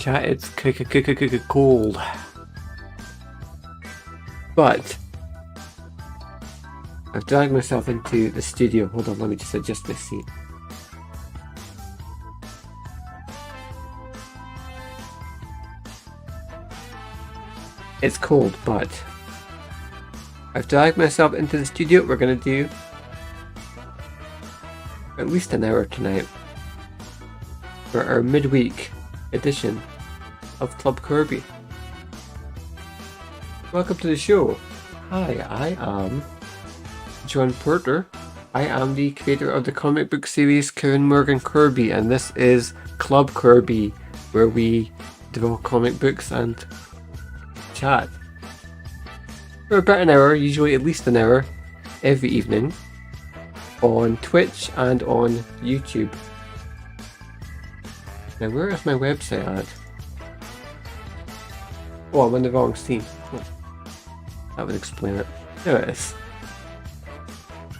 Chat, it's cold. But I've dragged myself into the studio. Hold on, let me just adjust this seat. It's cold, but I've dragged myself into the studio. We're going to do at least an hour tonight for our midweek edition of Club Corbie. Welcome to the show. Hi, I am John Porter. I am the creator of the comic book series Kieran Morgan Corbie, and this is Club Corbie, where we draw comic books and chat for about an hour, usually at least an hour, every evening on Twitch and on YouTube. Now, where is my website at? Oh, I'm on the wrong scene. Oh, that would explain it. There it is.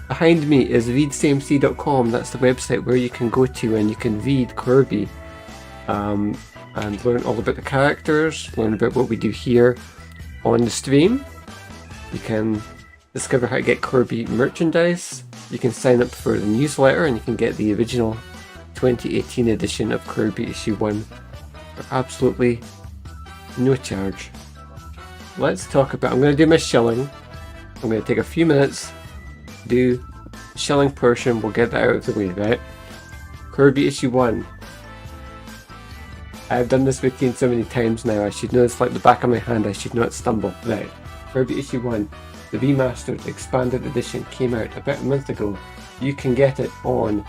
Behind me is readsamec.com. That's the website where you can go to and you can read Corbie and learn all about the characters, learn about what we do here on the stream. You can discover how to get Corbie merchandise. You can sign up for the newsletter and you can get the original 2018 edition of Corbie issue 1 for absolutely no charge. Let's talk about, I'm going to do my shilling. I'm going to take a few minutes, do the shilling portion, we'll get that out of the way, right? Corbie issue 1. I've done this routine so many times now, I should know it's like the back of my hand, I should not stumble. Right, Corbie issue 1, the remastered expanded edition came out about a month ago. You can get it on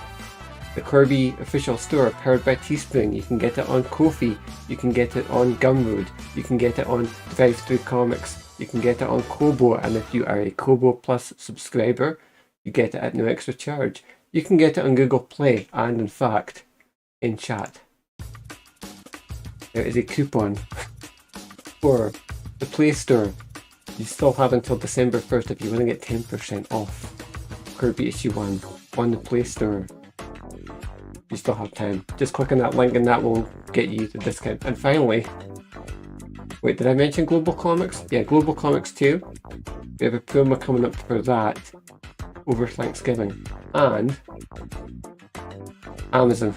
the Corbie official store powered by Teespring. You can get it on Ko-fi, you can get it on Gumroad, you can get it on Drive-Thru Comics, you can get it on Kobo, and if you are a Kobo Plus subscriber, you get it at no extra charge. You can get it on Google Play and in fact, in chat. There is a coupon for the Play Store. You still have until December 1st if you want to get 10% off Corbie issue 1 on the Play Store. You still have time. Just click on that link and that will get you the discount. And finally, wait, did I mention Global Comics? Yeah, Global Comics 2. We have a promo coming up for that over Thanksgiving. And Amazon.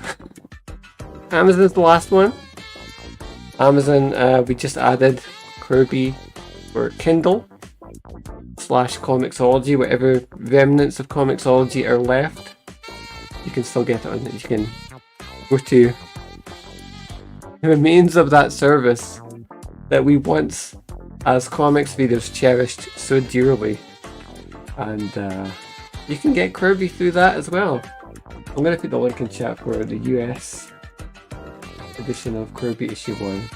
Amazon's the last one. Amazon, we just added Corbie for Kindle / Comixology, whatever remnants of Comixology are left. You can still get it on it. You can go to the remains of that service that we once, as comics readers, cherished so dearly. And you can get Corbie through that as well. I'm going to put the link in chat for the US edition of Corbie issue 1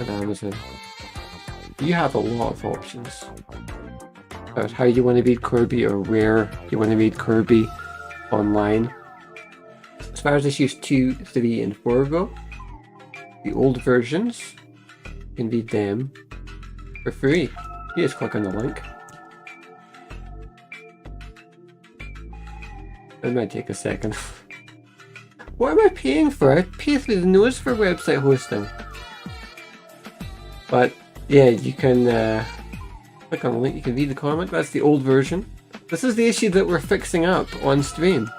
on Amazon. You have a lot of options about how you want to read Corbie or where you want to read Corbie online. As far as issues 2, 3 and 4 go, the old versions, you can read them for free. You just click on the link. It might take a second. What am I paying for? I pay through the nose for website hosting. But yeah, you can click on the link, you can read the comic. That's the old version. This is the issue that we're fixing up on stream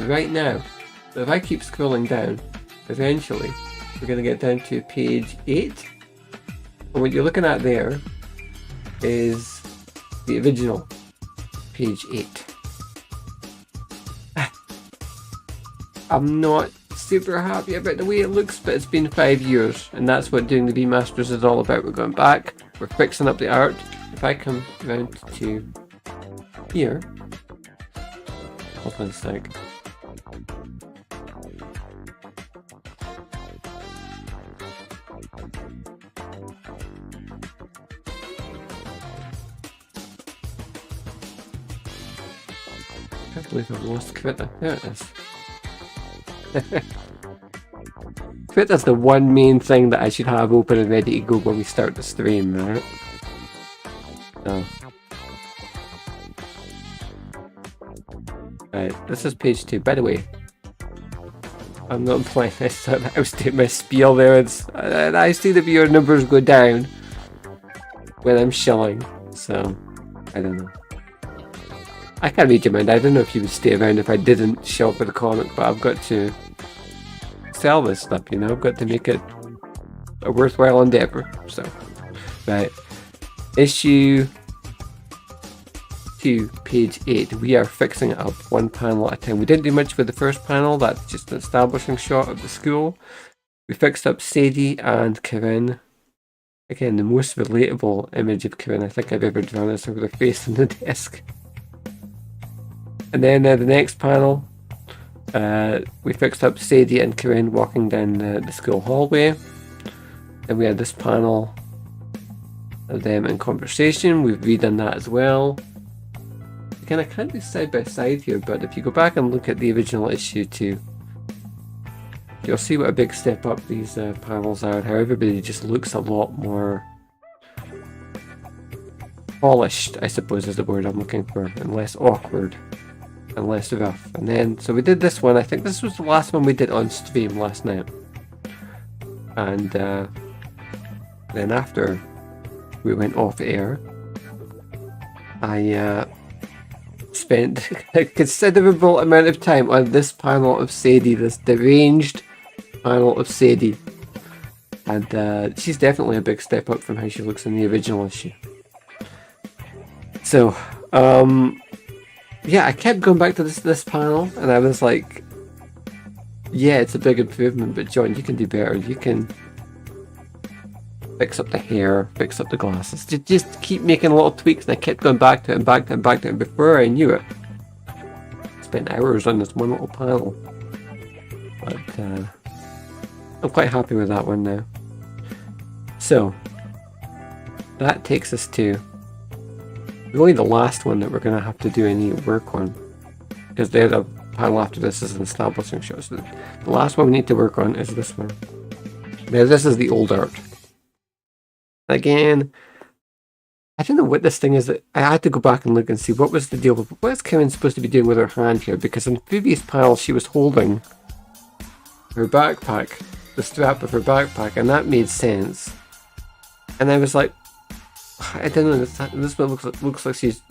right now. So if I keep scrolling down, eventually we're going to get down to page 8. And what you're looking at there is the original page 8. I'm not super happy about the way it looks, but it's been 5 years, and that's what doing the remasters is all about. We're going back, we're fixing up the art. If I come round to here, hold on a sec. I can't believe I've lost Krita. There it is. Krita's the one main thing that I should have open and ready to go when we start the stream, right? So. Right, this is page 2. By the way, I'm not implying this. I was doing my spiel there. And I see the viewer numbers go down when I'm shilling. So, I don't know. I can't read your mind. I don't know if you would stay around if I didn't shill for the comic, but I've got to sell this stuff, you know? I've got to make it a worthwhile endeavor. So, right. Issue 2, page 8. We are fixing it up one panel at a time. We didn't do much with the first panel. That's just an establishing shot of the school. We fixed up Sadie and Corinne. Again, the most relatable image of Corinne I think I've ever drawn is her with her face on the desk. And then the next panel, we fixed up Sadie and Corinne walking down the school hallway. Then we had this panel of them in conversation. We've redone that as well. Again, I can't do side by side here, but if you go back and look at the original issue 2, you'll see what a big step up these panels are, and how everybody just looks a lot more polished, I suppose is the word I'm looking for, and less awkward and less rough. And then, so we did this one. I think this was the last one we did on stream last night. And then after we went off air, I spent a considerable amount of time on this panel of Sadie, this deranged panel of Sadie. And she's definitely a big step up from how she looks in the original issue. So, yeah, I kept going back to this panel, and I was like, yeah, it's a big improvement, but John, you can do better. You can fix up the hair, fix up the glasses. Just keep making little tweaks, and I kept going back to it and back to it and back to it, and before I knew it, I spent hours on this one little panel. But I'm quite happy with that one now. So, that takes us to really the last one that we're going to have to do any work on, because the other panel after this is an establishing shot. So the last one we need to work on is this one. Now this is the old art. Again, I don't know what this thing is. I had to go back and look and see what was the deal with what is Karen supposed to be doing with her hand here, because in the previous panel she was holding her backpack, the strap of her backpack, and that made sense. And I was like, I don't know, this one looks like she's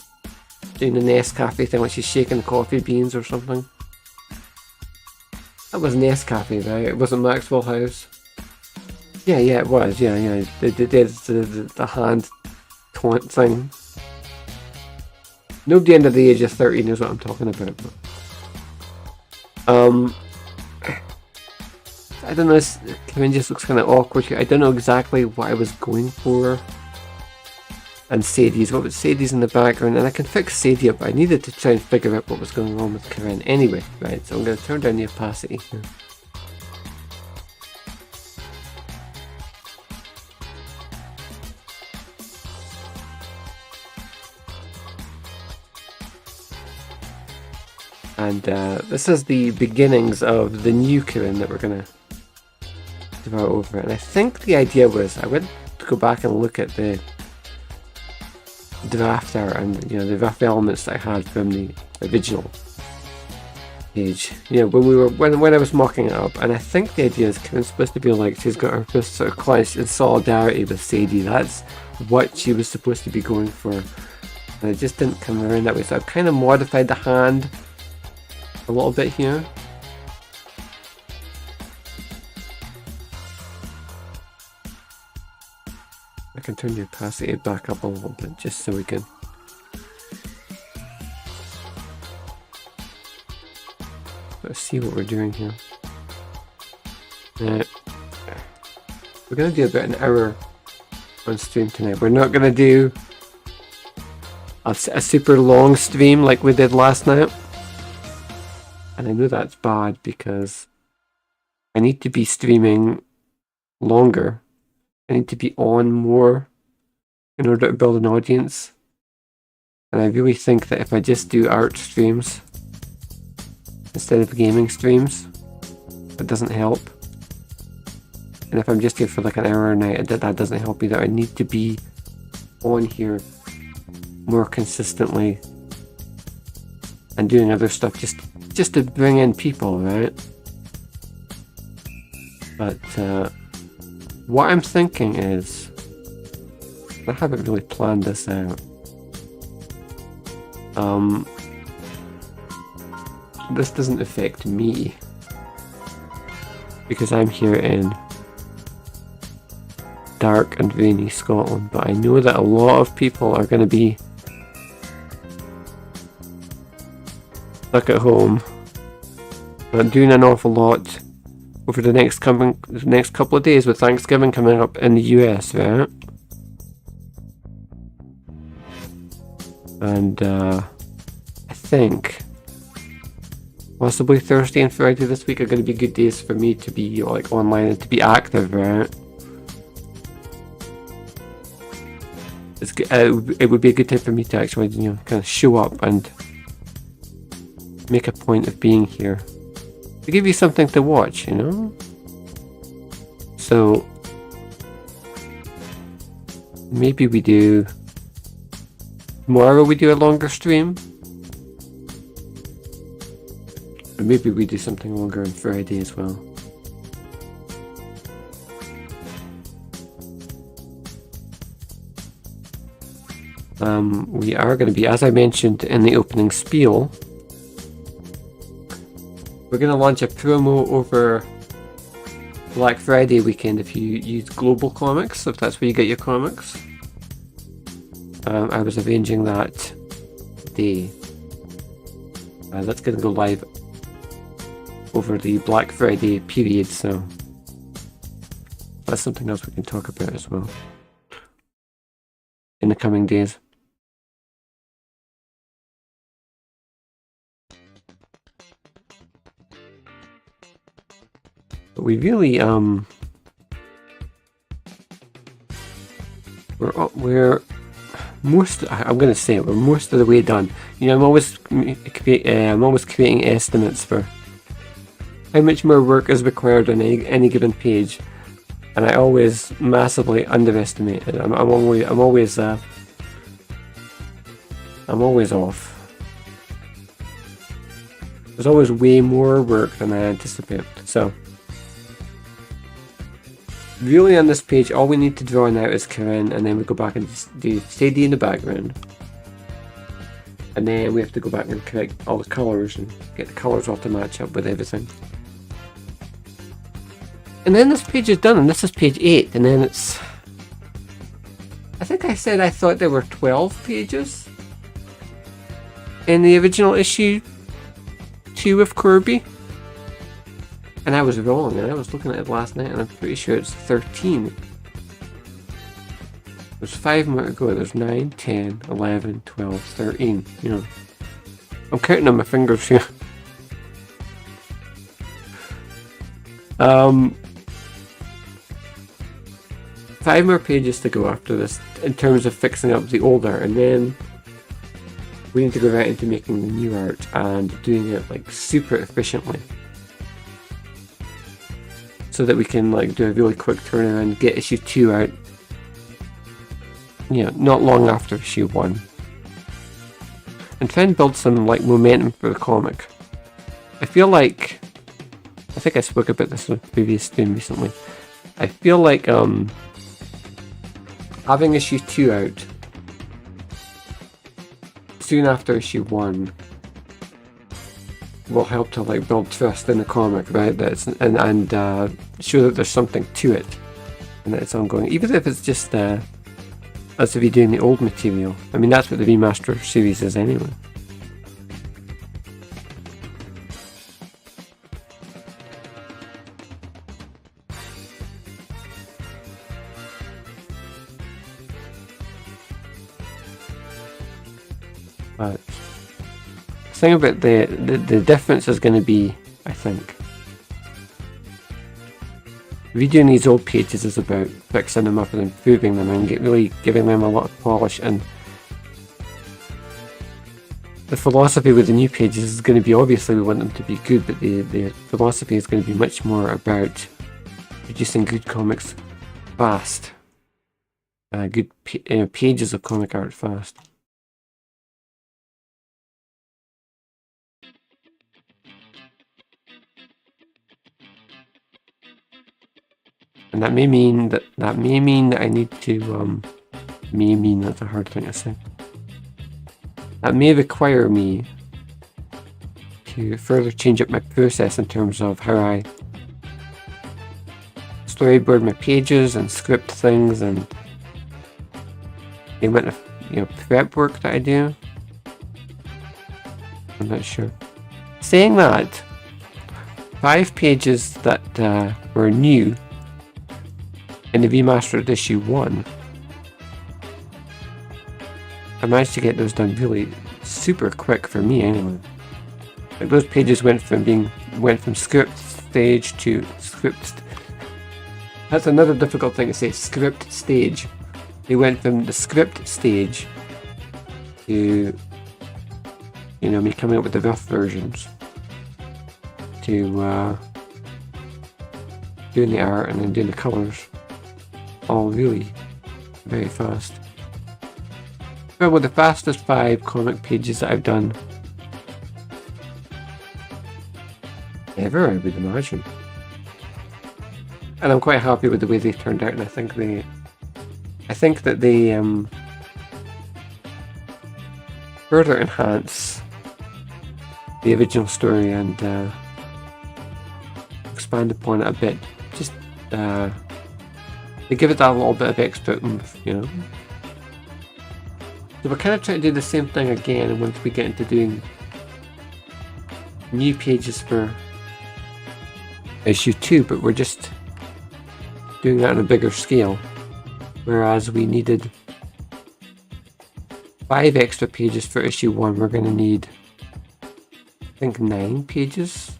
doing the Nescafe thing, like she's shaking the coffee beans or something. That was Nescafe, right? It wasn't Maxwell House. Yeah, it was. Yeah. The hand taunt thing. Nobody under the age of 30 knows what I'm talking about. But, I don't know, Kevin just looks kind of awkward here. I don't know exactly what I was going for. And Sadie's, what was Sadie's in the background, and I can fix Sadie up, but I needed to try and figure out what was going on with Corinne anyway, right? So I'm going to turn down the opacity here. And this is the beginnings of the new Corinne that we're going to devour over. And I think the idea was, I went to go back and look at the draft art and the rough elements that I had from the original page. When I was mocking it up, and I think the idea is Corinne's supposed to be like she's got her fist sort of clenched in solidarity with Sadie. That's what she was supposed to be going for, and it just didn't come around that way. So I've kind of modified the hand a little bit here. I can turn the opacity back up a little bit just so we can let's see what we're doing here. We're going to do about an hour on stream tonight. We're not going to do a super long stream like we did last night. And I know that's bad because I need to be streaming longer. I need to be on more in order to build an audience. And I really think that if I just do art streams instead of gaming streams, it doesn't help. And if I'm just here for like an hour a night, that doesn't help either. I need to be on here more consistently and doing other stuff just to bring in people, right? But what I'm thinking is, I haven't really planned this out. This doesn't affect me because I'm here in dark and rainy Scotland, but I know that a lot of people are going to be stuck at home, but doing an awful lot over the next couple of days with Thanksgiving coming up in the US, right? And I think possibly Thursday and Friday this week are going to be good days for me to be like online and to be active, right? It would be a good time for me to actually, kind of show up and make a point of being here to give you something to watch, So maybe we do tomorrow. We do a longer stream, or maybe we do something longer on Friday as well. We are going to be, as I mentioned in the opening spiel, we're going to launch a promo over Black Friday weekend if you use Global Comics, if that's where you get your comics. I was arranging that today. That's going to go live over the Black Friday period, so that's something else we can talk about as well in the coming days. But we really we're most of the way done. I'm always creating estimates for how much more work is required on any given page, and I always massively underestimate it. I'm always off. There's always way more work than I anticipate. So really on this page, all we need to draw now is Karen, and then we go back and do steady in the background. And then we have to go back and correct all the colours and get the colours all to match up with everything. And then this page is done, and this is page 8, and then it's... I think I said I thought there were 12 pages in the original issue 2 of Corbie. And I was wrong, and I was looking at it last night, and I'm pretty sure it's 13. There's 5 more to go. There's 9, 10, 11, 12, 13. I'm counting on my fingers here. 5 more pages to go after this in terms of fixing up the old art, and then we need to go right into making the new art and doing it like super efficiently, so that we can do a really quick turnaround, get issue 2 out, not long after issue 1, and try and build some momentum for the comic. I feel like, I think I spoke about this in a previous stream recently, I feel like having issue 2 out soon after issue 1 will help to build trust in the comic, right? And show that there's something to it and that it's ongoing, even if it's just as if you're doing the old material. I mean, that's what the remaster series is anyway. But the thing about the difference is going to be, I think, redoing these old pages is about fixing them up and improving them and really giving them a lot of polish. And the philosophy with the new pages is going to be, obviously we want them to be good, but the philosophy is going to be much more about producing good comics fast, good pages of comic art fast. And that may mean that I need to that's a hard thing to say. That may require me to further change up my process in terms of how I storyboard my pages and script things and the amount of prep work that I do. I'm not sure. Saying that, 5 pages that were new in the remastered issue 1, I managed to get those done really super quick for me anyway. Like those pages went from script stage to script. That's another difficult thing to say. Script stage. They went from the script stage to me coming up with the rough versions to doing the art and then doing the colours. All really very fast. Probably the fastest 5 comic pages that I've done ever, I would imagine. And I'm quite happy with the way they turned out, and I think that they further enhance the original story and expand upon it a bit. Just they give it that little bit of extra oomph, So we're kind of trying to do the same thing again once we get into doing new pages for issue 2, but we're just doing that on a bigger scale. Whereas we needed 5 extra pages for issue 1, we're going to need, I think, 9 pages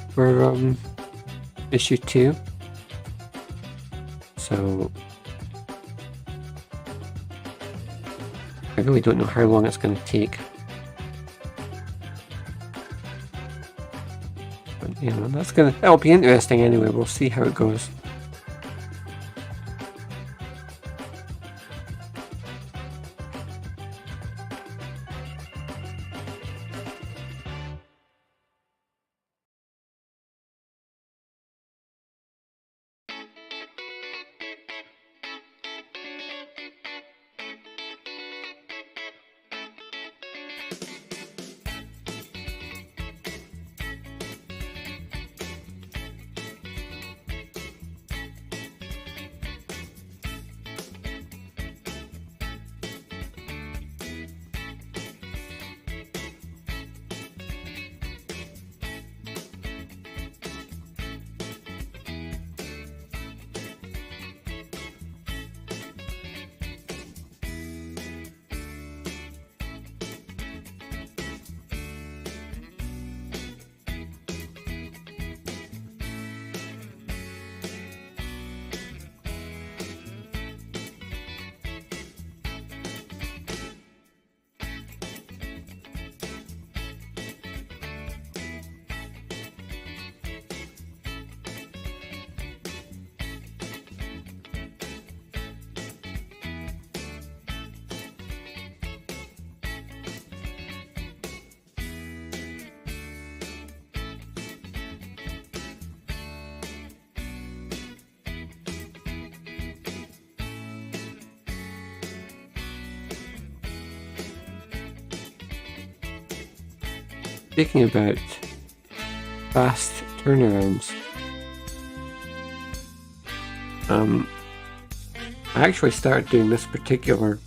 for issue 2. So I really don't know how long it's going to take. But that'll be interesting anyway. We'll see how it goes. Speaking about fast turnarounds, I actually started doing this particular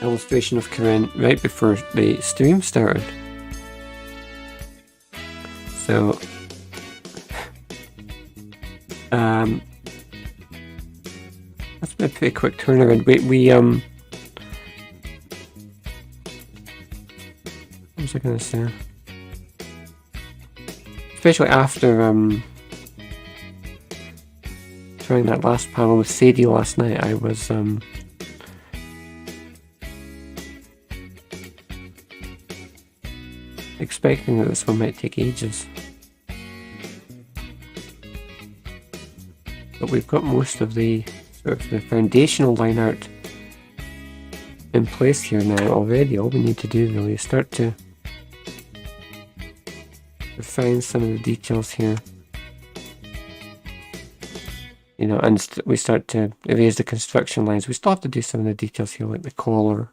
illustration of Karen right before the stream started. So that's been a pretty quick turnaround. We what was I gonna say? Especially after trying that last panel with Sadie last night, I was expecting that this one might take ages. But we've got most of the sort of the foundational line art in place here now already. All we need to do really is start to refine some of the details here. you know, and we start to erase the construction lines. We still have to do some of the details here, like the collar.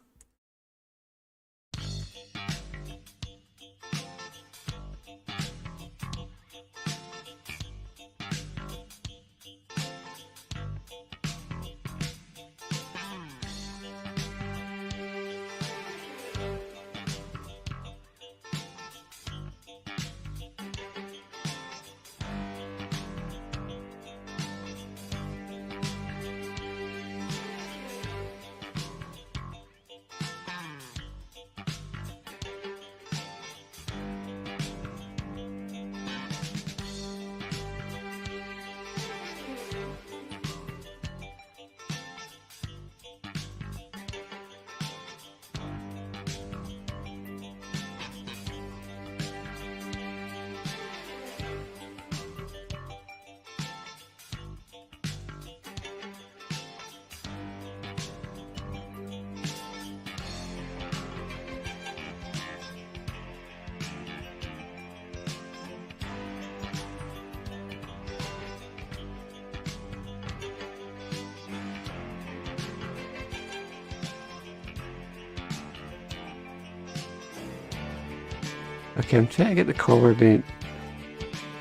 Okay, I'm trying to get the collar the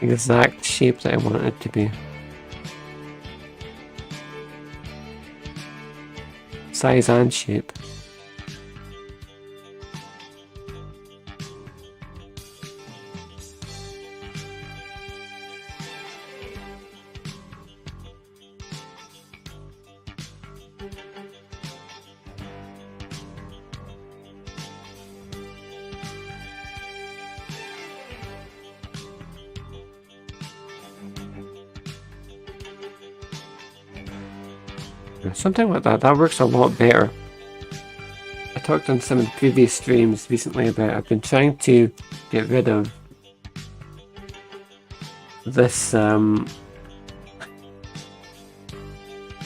exact shape that I want it to be. Size and shape. Something like that, that works a lot better. I talked on some of the previous streams recently about I've been trying to get rid of this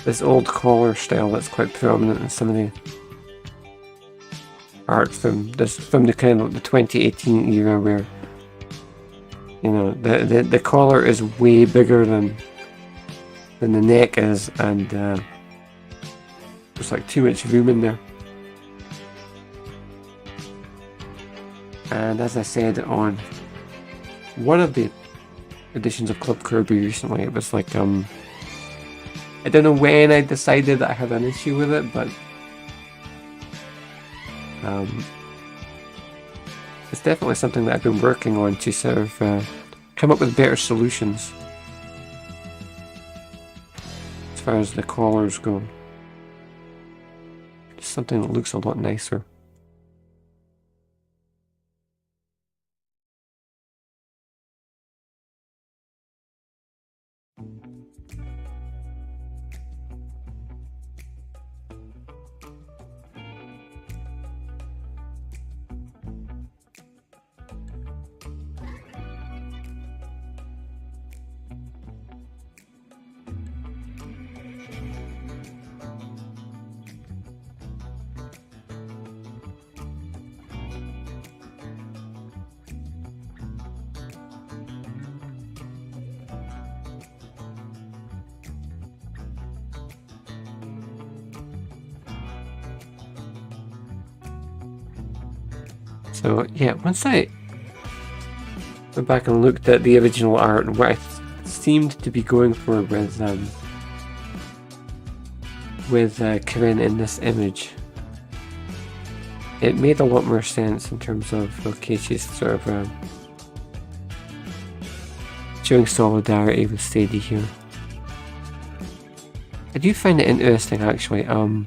this old collar style that's quite prominent in some of the art from the kind of the 2018 era, where, you know, the collar is way bigger than the neck is, and there's like too much room in there. And as I said on one of the editions of Club Corbie recently, it was like I don't know when I decided that I had an issue with it, but it's definitely something that I've been working on to sort of come up with better solutions as far as the collars go. Just something that looks a lot nicer. So yeah, once I went back and looked at the original art and what I seemed to be going for with Corinne in this image, it made a lot more sense in terms of, okay, she's sort of showing solidarity with Sadie here. I do find it interesting, actually, how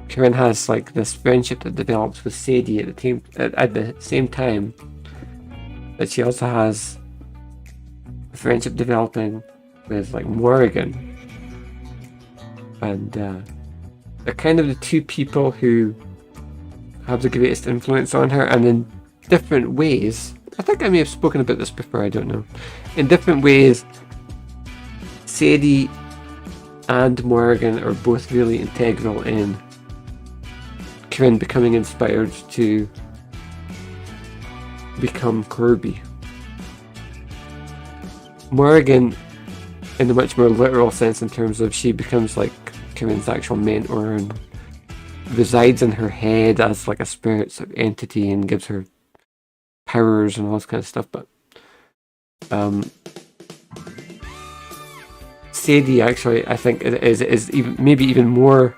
Corinne has like this friendship that develops with Sadie at the same time that she also has a friendship developing with like Morrigan, and they're kind of the two people who have the greatest influence on her, and in different ways. I think I may have spoken about this before, I don't know. In different ways, Sadie and Morrigan are both really integral in Corinne becoming inspired to become Corbie. Morrigan, in a much more literal sense, in terms of she becomes like Corinne's actual mentor and resides in her head as like a spirit sort of entity and gives her powers and all this kind of stuff. But Sadie actually, I think, is even maybe even more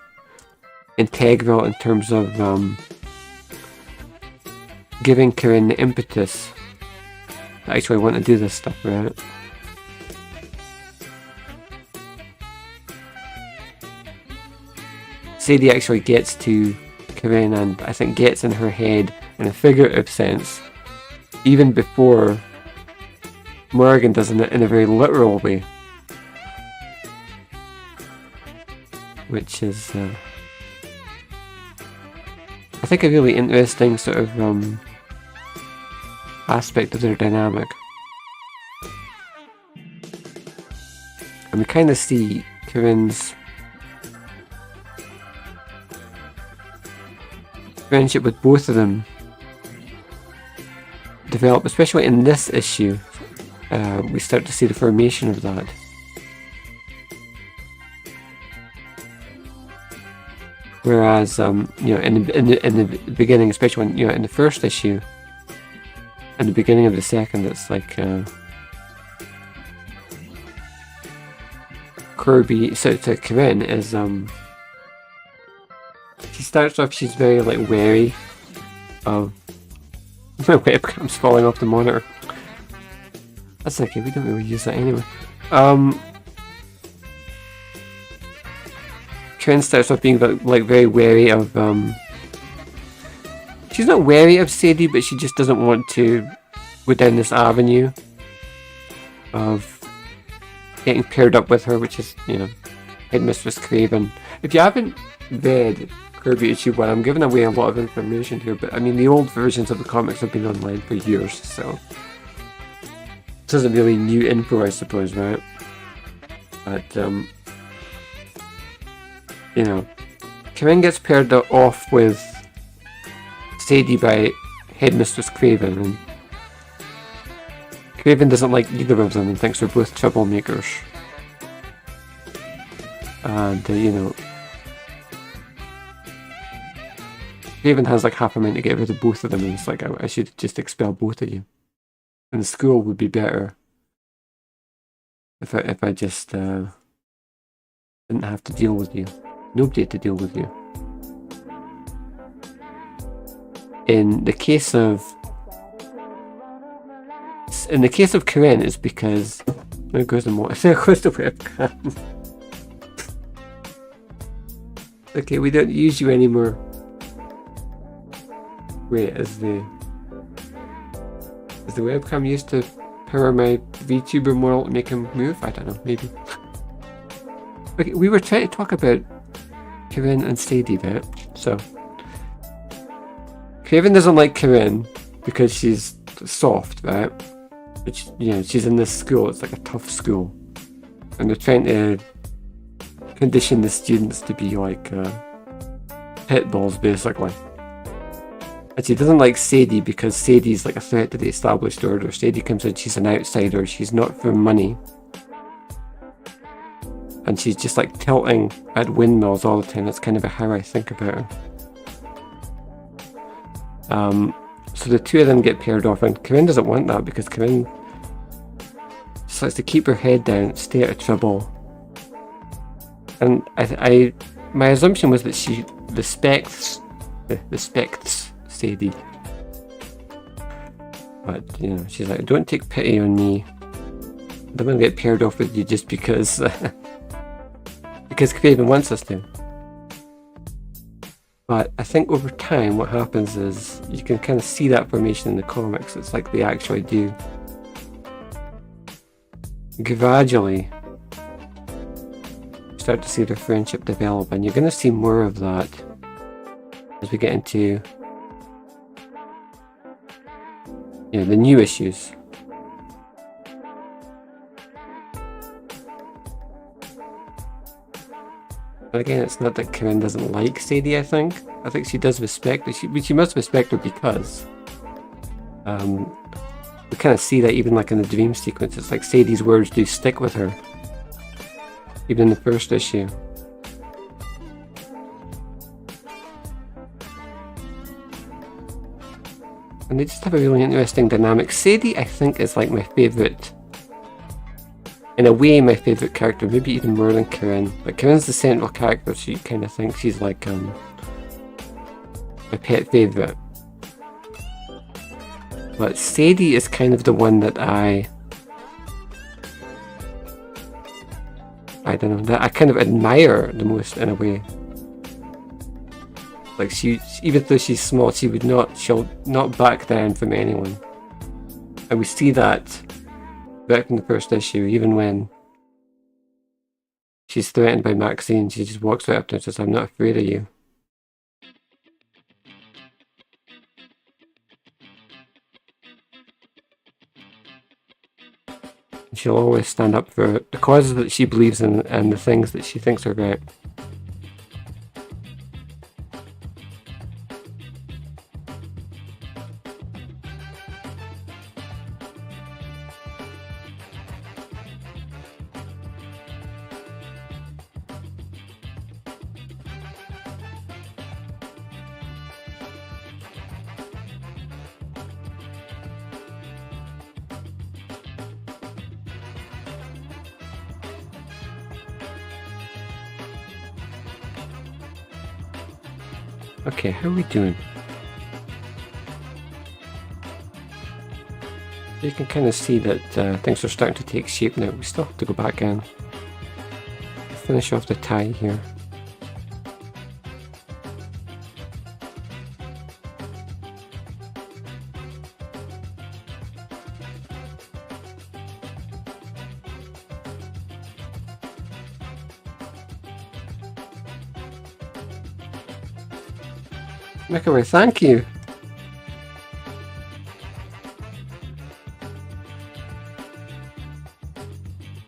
integral in terms of giving Corinne the impetus to actually want to do this stuff, right? Sadie actually gets to Corinne, and I think gets in her head in a figurative sense even before Morrigan does in a very literal way, which is I think a really interesting sort of aspect of their dynamic. And we kind of see Corinne's friendship with both of them develop, especially in this issue. We start to see the formation of that. Whereas, you know, in the beginning, especially when, you know, in the first issue, and the beginning of the second, it's like Corbie, so Corinne is she starts off, she's very like wary of my webcam's falling off the monitor. That's okay, we don't really use that anyway. Corinne starts off being like very wary of she's not wary of Sadie, but she just doesn't want to go down this avenue of getting paired up with her, which is, you know, Headmistress Craven. If you haven't read Corbie issue 1, I'm giving away a lot of information here, but I mean the old versions of the comics have been online for years, so this isn't really new info, I suppose, right? But you know, Corinne gets paired off with Sadie by Headmistress Craven, and Craven doesn't like either of them and thinks they're both troublemakers. And you know, Craven has like half a mind to get rid of both of them, and it's like, I should just expel both of you. And the school would be better if I just didn't have to deal with you. Nobody had to deal with you. In the case of Corinne, it's because there goes the webcam. Okay, we don't use you anymore. Wait, is the webcam used to power my VTuber model to make him move? I don't know, maybe. Okay, we were trying to talk about Corinne and Sadie, right? So Craven doesn't like Corinne because she's soft, right? Which, you know, she's in this school, it's like a tough school. And they're trying to condition the students to be like pit bulls, basically. And she doesn't like Sadie because Sadie's like a threat to the established order. Sadie comes in, she's an outsider, she's not for money. And she's just like tilting at windmills all the time. That's kind of how I think about her. So the two of them get paired off, and Corinne doesn't want that because Corinne just likes to keep her head down, stay out of trouble. And my assumption was that she respects Sadie. But, you know, she's like, don't take pity on me. I'm gonna get paired off with you just because because Craven wants us to. But I think over time what happens is you can kind of see that formation in the comics. It's like they actually do gradually start to see their friendship develop, and you're going to see more of that as we get into, you know, the new issues. But again, it's not that Corinne doesn't like Sadie, I think she does respect her. She must respect her because We kind of see that even like in the dream sequence. It's like Sadie's words do stick with her, even in the first issue. And they just have a really interesting dynamic. Sadie, I think, is like my favourite, in a way, my favourite character, maybe even more than Corinne. Like, Corinne's the central character, so you kind of think she's like my pet favourite. But Sadie is kind of the one that I don't know, that I kind of admire the most in a way. Like even though she's small, she'll not back down from anyone. And we see that back in the first issue, even when she's threatened by Maxine, she just walks right up to her and says, "I'm not afraid of you." And she'll always stand up for the causes that she believes in and the things that she thinks are right. Okay, how are we doing? You can kind of see that things are starting to take shape now. We still have to go back and finish off the tie here. Micaway, thank you.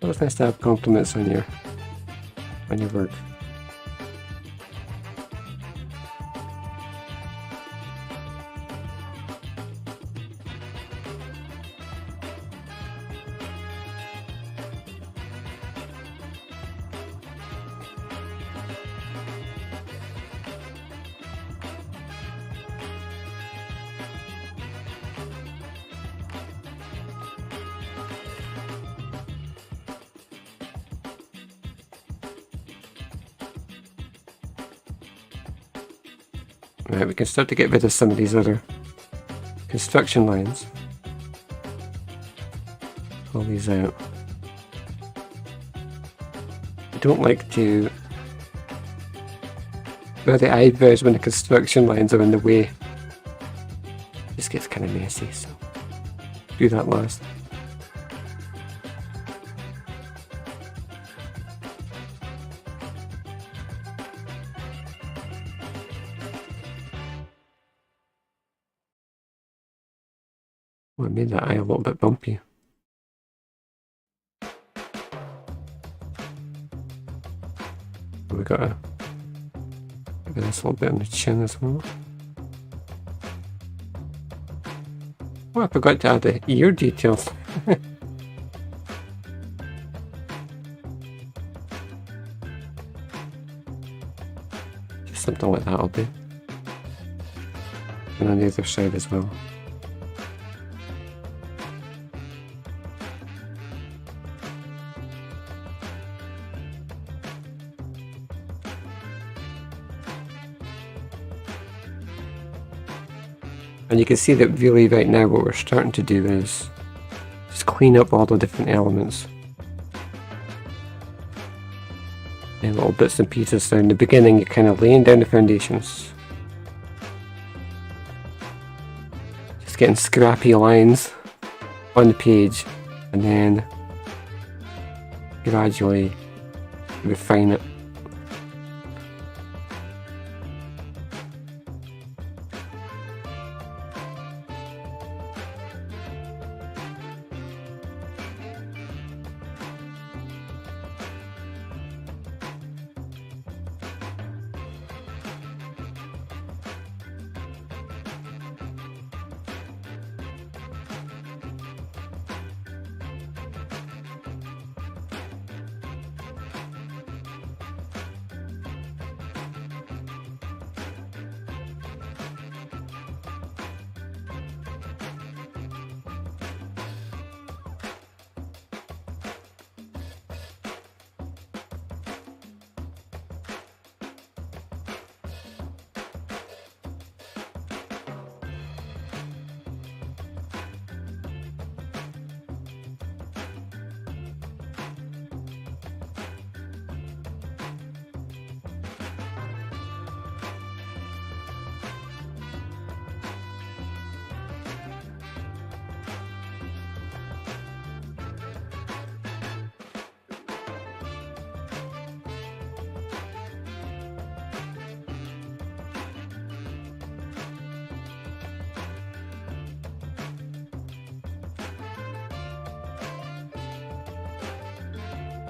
It was nice to have compliments on your work. Right, we can start to get rid of some of these other construction lines. Pull these out. I don't like to wear the eyebrows when the construction lines are in the way. It just gets kind of messy, so do that last. Oh, I made that eye a little bit bumpy. We got a this little bit on the chin as well. Oh, I forgot to add the ear details. Just something like that will do. And on the other side as well. And you can see that really right now what we're starting to do is just clean up all the different elements. And little bits and pieces. So in the beginning you're kind of laying down the foundations. Just getting scrappy lines on the page and then gradually refine it.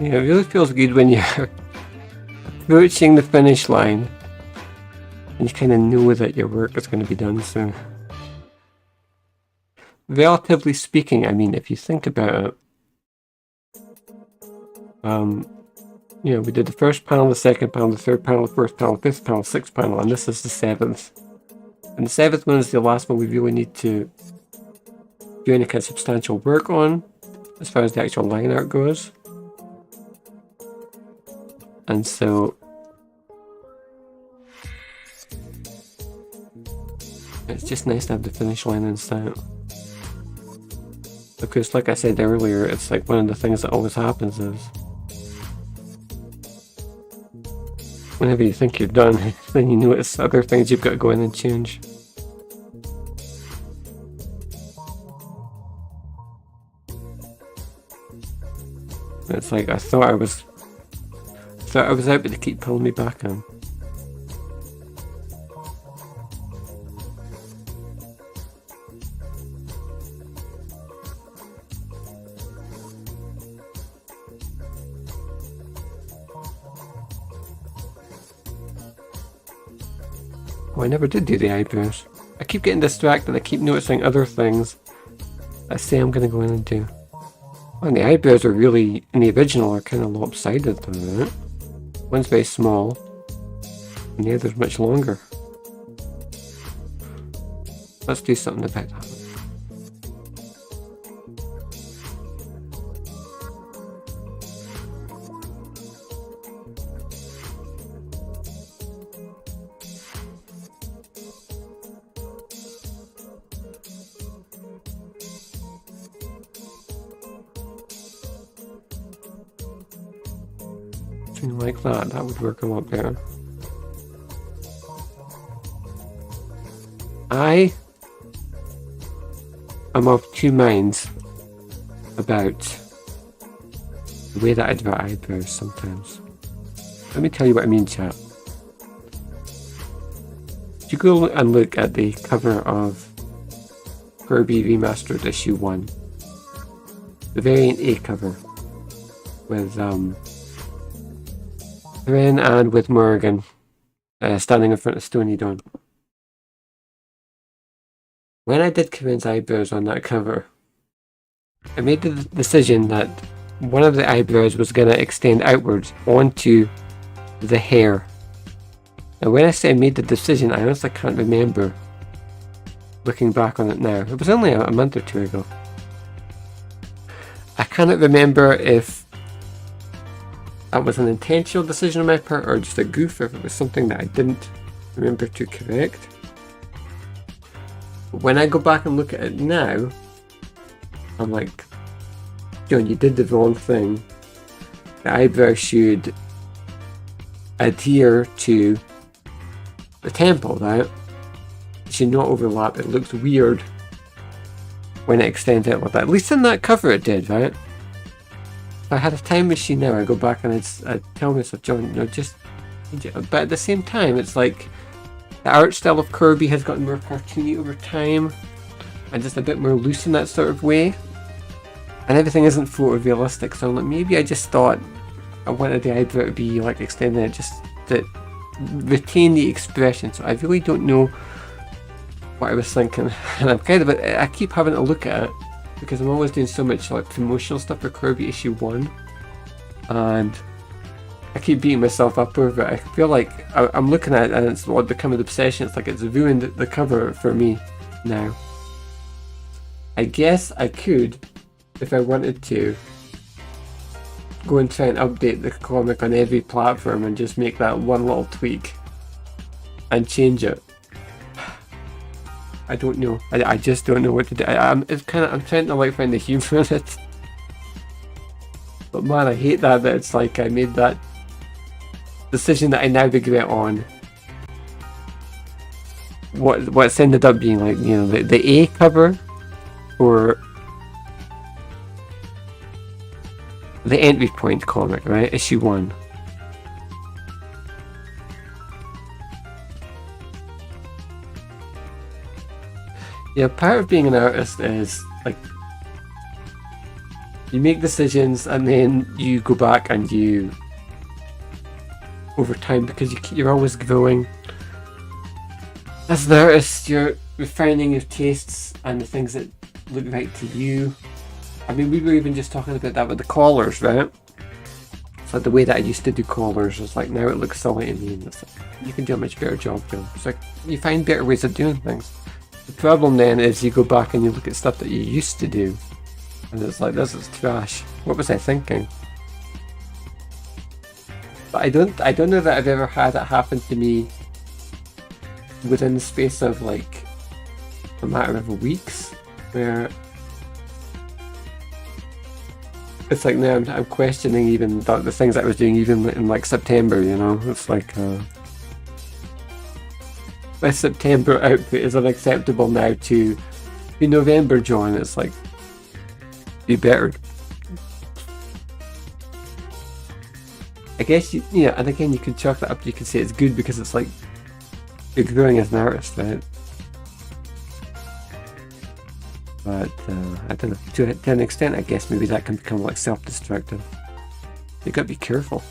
Yeah, it really feels good when you're approaching the finish line and you kind of know that your work is going to be done soon. Relatively speaking, I mean, if you think about it, you know, we did the first panel, the second panel, the third panel, the fourth panel, fifth panel, sixth panel, and this is the seventh. And the seventh one is the last one we really need to do any kind of substantial work on, as far as the actual line art goes. And so it's just nice to have the finish line in sight. Because like I said earlier, it's like one of the things that always happens is whenever you think you're done, then you notice other things you've got to go in and change. It's like I thought I was out, but they keep pulling me back in. Oh, I never did do the eyebrows. I keep getting distracted, I keep noticing other things I say I'm gonna go in and do. And the eyebrows are really, in the original, are kind of lopsided though, right? One's very small, and the other's much longer. Let's do something about that. Something like that, that would work a lot better. I am of two minds about the way that I draw eyebrows sometimes. Let me tell you what I mean, chat. If you go and look at the cover of Corbie Remastered Issue 1, the variant A cover, with Ren and with Morgan standing in front of Stony Dawn. When I did Corinne's eyebrows on that cover, I made the decision that one of the eyebrows was going to extend outwards onto the hair. Now when I say I made the decision, I honestly can't remember looking back on it now. It was only a month or two ago. I cannot remember if that was an intentional decision on my part or just a goof, if it was something that I didn't remember to correct. But when I go back and look at it now, I'm like, John, you did the wrong thing. The eyebrow should adhere to the temple, right? It should not overlap. It looks weird when it extends out like that. At least in that cover it did, right? If I had a time machine now, I'd go back and I'd tell myself, John, no, just... But at the same time, it's like the art style of Corbie has gotten more cartoony over time and just a bit more loose in that sort of way. And everything isn't photorealistic, so like, maybe I just thought I wanted the eyebrow to be like extended it just to retain the expression. So I really don't know what I was thinking, and I'm kind of I keep having to look at it because I'm always doing so much like promotional stuff for Corbie issue 1, and I keep beating myself up over it. I feel like I'm looking at it and it's become an obsession. It's like it's ruined the cover for me now. I guess I could, if I wanted to, go and try and update the comic on every platform and just make that one little tweak and change it. I don't know. I just don't know what to do. I'm trying to like find the humour in it. But man, I hate that it's like I made that decision that I now regret on what's ended up being like, you know, the A cover for the Entry Point comic, right? Issue 1. Yeah, part of being an artist is like You make decisions and then you go back and you, over time, because you're always growing. As an artist, you're refining your tastes and the things that look right to you. I mean, we were even just talking about that with the collars, right? It's like the way that I used to do collars is like, now it looks silly to me, and it's like, you can do a much better job, Joe. It's like, you find better ways of doing things. The problem then is you go back and you look at stuff that you used to do, and it's like, this is trash. What was I thinking? But I don't know that I've ever had it happen to me within the space of like a matter of weeks, where it's like now I'm questioning even the things I was doing even in like September, you know. It's like my September output is unacceptable now to November, John. It's like, be better. I guess yeah, and again you can chalk that up, you can say it's good because it's like you're growing as an artist, right? But I don't know, to an extent I guess maybe that can become like self-destructive. You gotta be careful.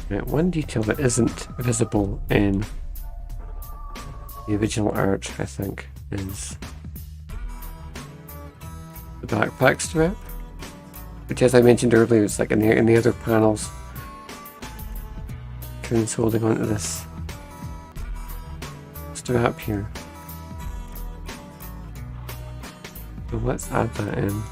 Right, one detail that isn't visible in the original art, I think, is the backpack strap, which, as I mentioned earlier, is like in the other panels. Karen's holding onto this strap here. So let's add that in.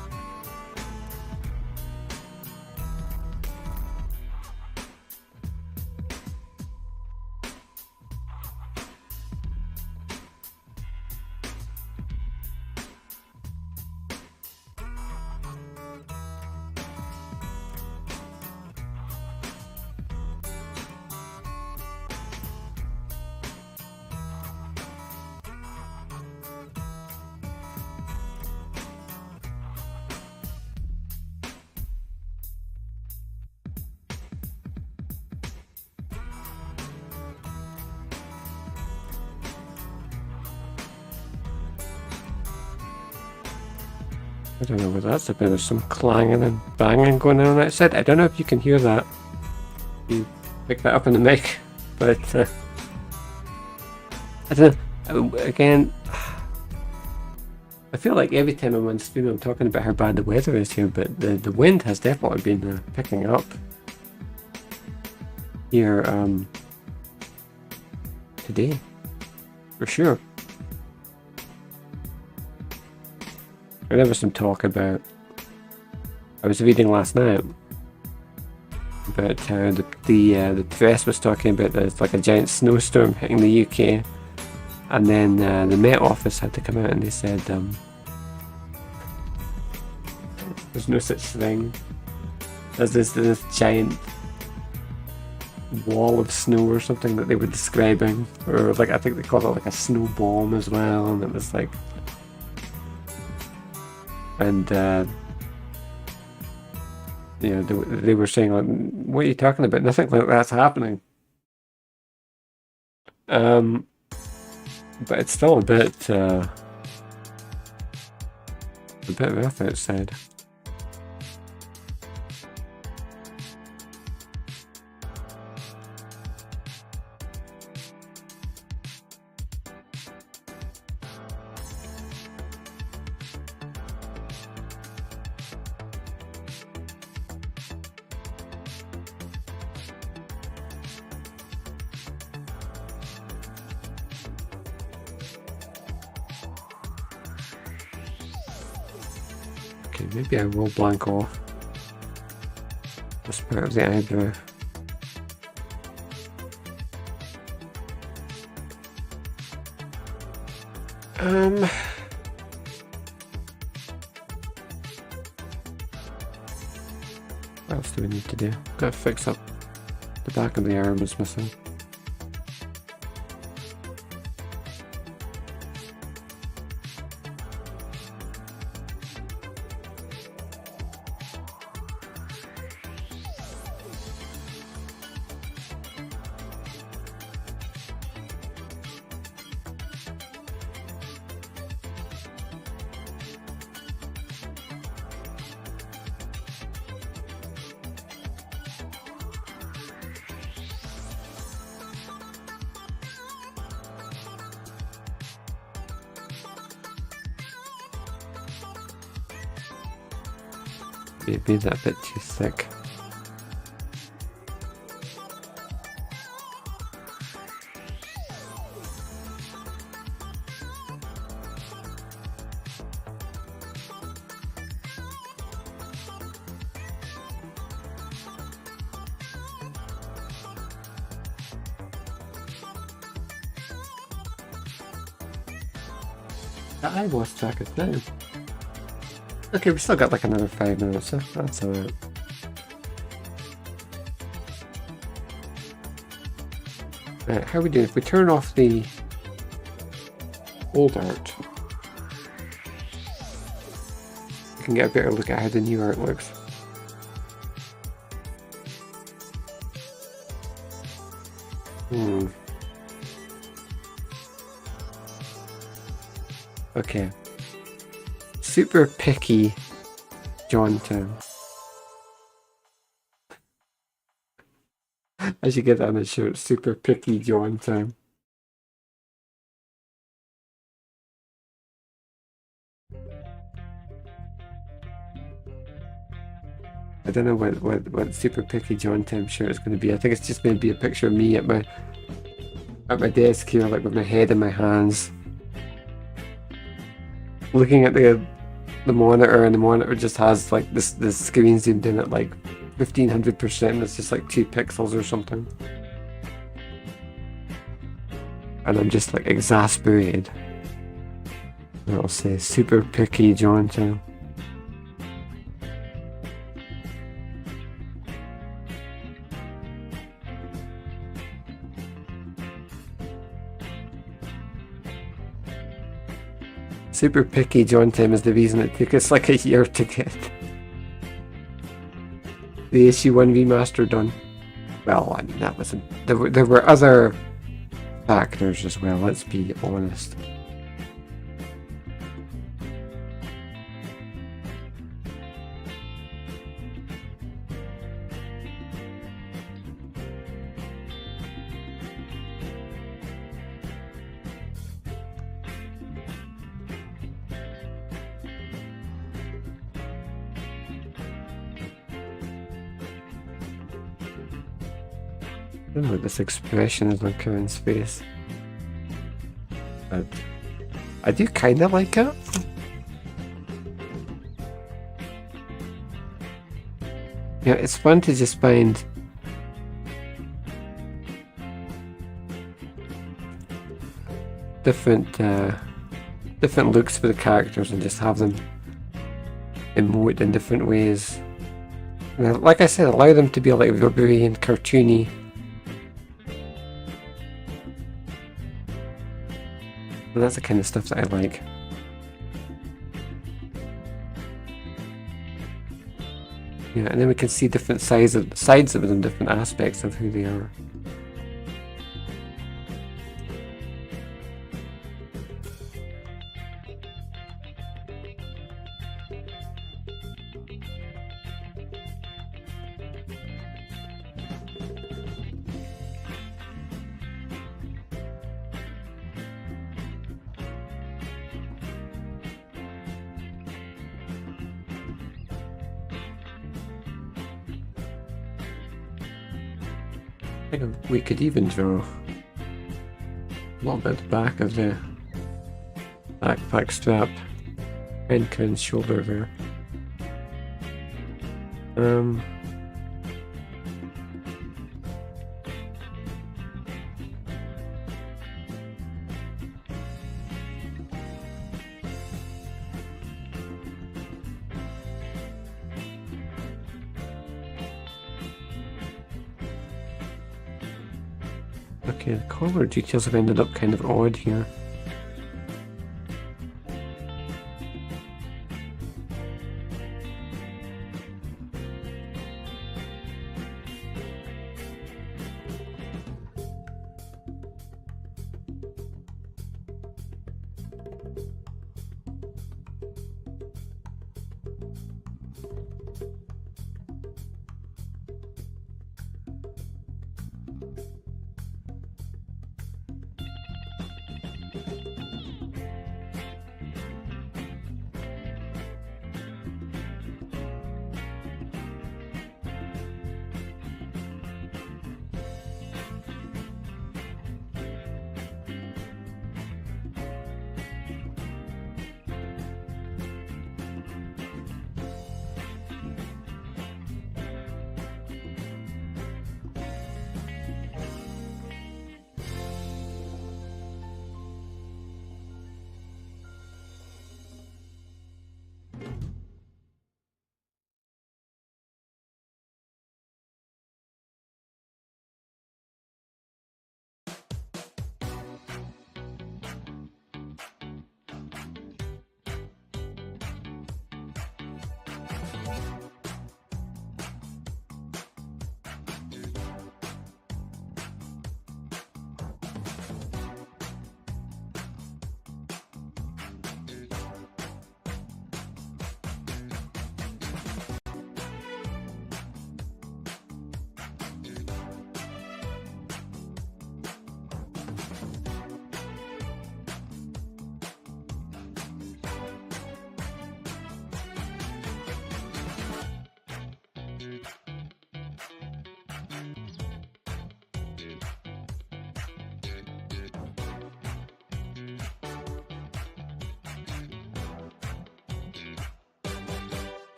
I don't know what that's about. There's some clanging and banging going on outside. I don't know if you can hear that. You pick that up in the mic, but I don't know. Again, I feel like every time I'm on stream I'm talking about how bad the weather is here, but the wind has definitely been picking up here today, for sure. There was some talk about, I was reading last night about how the press was talking about there's like a giant snowstorm hitting the UK, and then the Met Office had to come out and they said there's no such thing as this giant wall of snow or something that they were describing, or like I think they called it like a snow bomb as well, and it was like, and you know, they were saying like, what are you talking about? Nothing like that's happening. but it's still a bit rough outside. Okay, maybe I will blank off this part of the eyebrow. What else do we need to do? Gotta fix up the back of the arm is missing. It made that bit too thick. I lost track of time. Okay, we still got like another 5 minutes, so that's alright. Right, how are we doing? If we turn off the old art, we can get a better look at how the new art looks. Okay. Super picky Johntown. I should get that on a shirt. Super picky Johntown. I don't know what super picky Johntown shirt is going to be. I think it's just going to be a picture of me at my desk here, like with my head in my hands, looking at the monitor, and the monitor just has like this screen zoomed in at like 1500%. It's just like 2 pixels or something, and I'm just like exasperated. And it'll say super picky Johntown. Super picky Johntown is the reason it took us like a year to get the issue 1 remaster done. Well, I mean, that wasn't. There were other factors as well, let's be honest. I don't know what this expression is on Karen's face, but I do kind of like it. Yeah, it's fun to just find different looks for the characters and just have them emote in different ways. And like I said, allow them to be like rubbery and cartoony. And that's the kind of stuff that I like. Yeah, and then we can see different sides of them, different aspects of who they are. I think we could even draw a little bit at the back of the backpack strap and Ken's shoulder there. Okay, the collar details have ended up kind of odd here.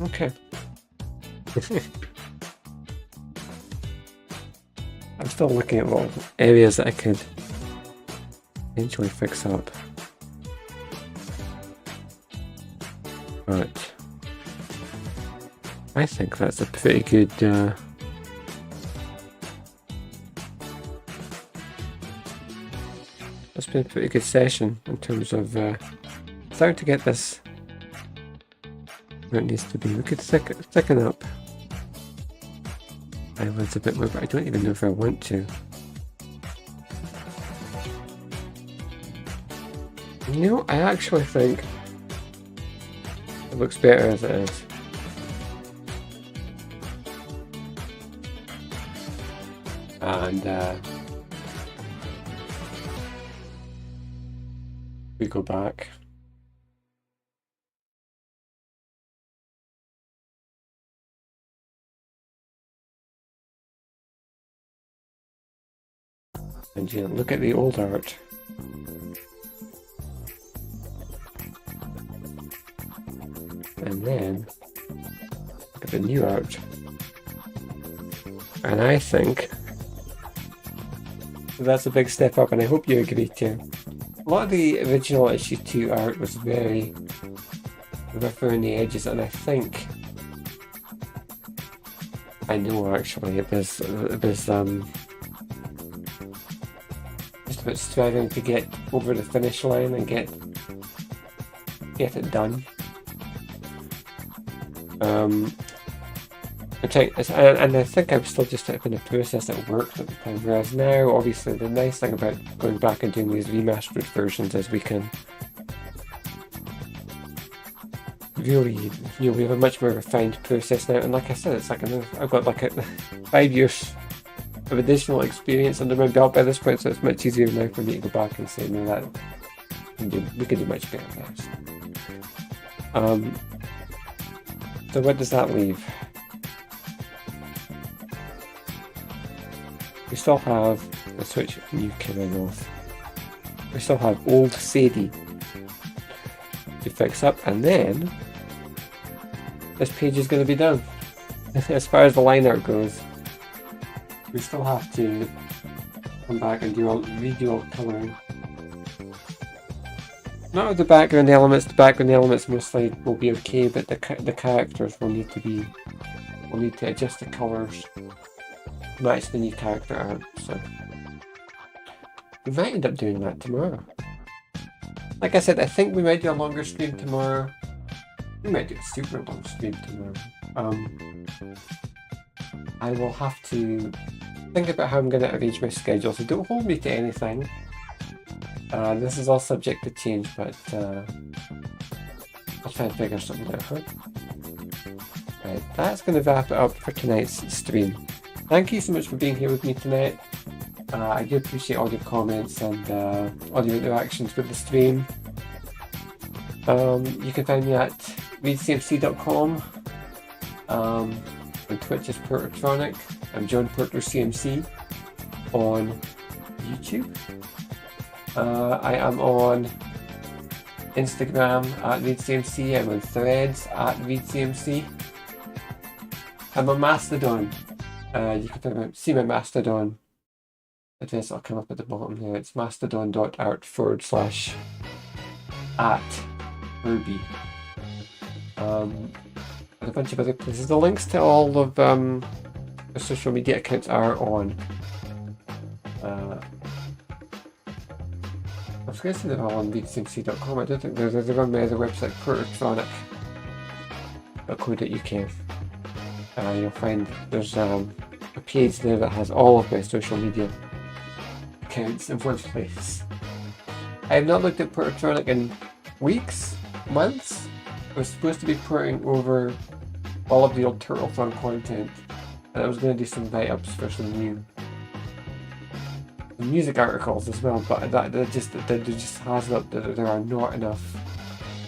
Okay. I'm still looking at what areas that I could eventually fix up. But I think that's a pretty good that's been a pretty good session in terms of starting to get this where it needs to be. We could thicken up eyelids a bit more, but I don't even know if I want to. You know, I actually think it looks better as it is. And we go back. And you look at the old art. And then look at the new art. And I think that's a big step up, and I hope you agree too. A lot of the original issue 2 art was very rough around the edges, and I think I know actually it was just about striving to get over the finish line and get it done. And I think I'm still just in a process that worked at the time, whereas now obviously the nice thing about going back and doing these remastered versions is we can really, we have a much more refined process now, and like I said, it's like I've got like 5 years of additional experience under my belt by this point, so it's much easier now for me to go back and say, no, that we can do much better than this. So what does that leave? We still have the switch new killing off. We still have old Sadie to fix up, and then this page is going to be done. As far as the line art goes, we still have to come back and redo all the colouring. Not with the background elements. The background elements mostly will be okay, but the characters will need to be. We'll need to adjust the colours, match the new character art. So we might end up doing that tomorrow. Like I said, I think we might do a longer stream tomorrow. We might do a super long stream tomorrow. I will have to think about how I'm going to arrange my schedule, so don't hold me to anything. This is all subject to change, but I'll try and figure something out. Right, that's going to wrap it up for tonight's stream. Thank you so much for being here with me tonight. I do appreciate all your comments and all your interactions with the stream. You can find me at readcmc.com. On Twitch is Portertronic. I'm John Porter CMC on YouTube. I am on Instagram at ReadCMC. I'm on Threads at ReadCMC. I'm on Mastodon. You can see my Mastodon address. I'll come up at the bottom here. It's mastodon.art/@Corbie. And a bunch of other places. The links to all of the social media accounts are on. I was going to say they're all on readcmc.com. I don't think they're on my other website, portertronic.co.uk. You'll find there's a page there that has all of my social media accounts in one place. I have not looked at Portertronic in weeks, months. I was supposed to be porting over all of the old Turtle Fun content, and I was going to do some write-ups for some new music articles as well, but there just hasn't. There are not enough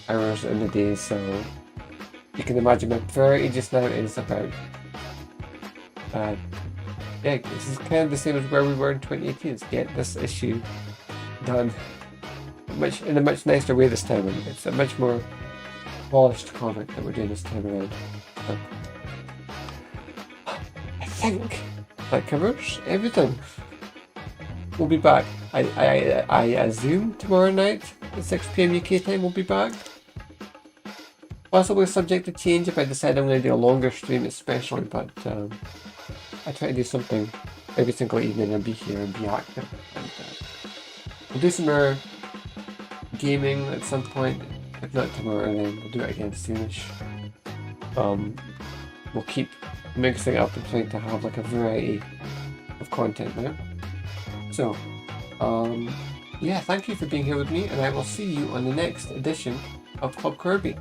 hours in the day, so you can imagine my priority just now is about yeah, this is kind of the same as where we were in 2018. Is get this issue done in a much nicer way this time, and it's a much more polished comic that we're doing this time around. So, I think that covers everything. We'll be back. I assume tomorrow night at 6 PM UK time we'll be back. Possibly subject to change if I decide I'm going to do a longer stream especially, but I try to do something every single evening and be here and be active. And, we'll do some more gaming at some point. If not tomorrow, then we'll do it again soonish. We'll keep mixing up and trying to have like a variety of content now. So, yeah, thank you for being here with me, and I will see you on the next edition of Club Corbie.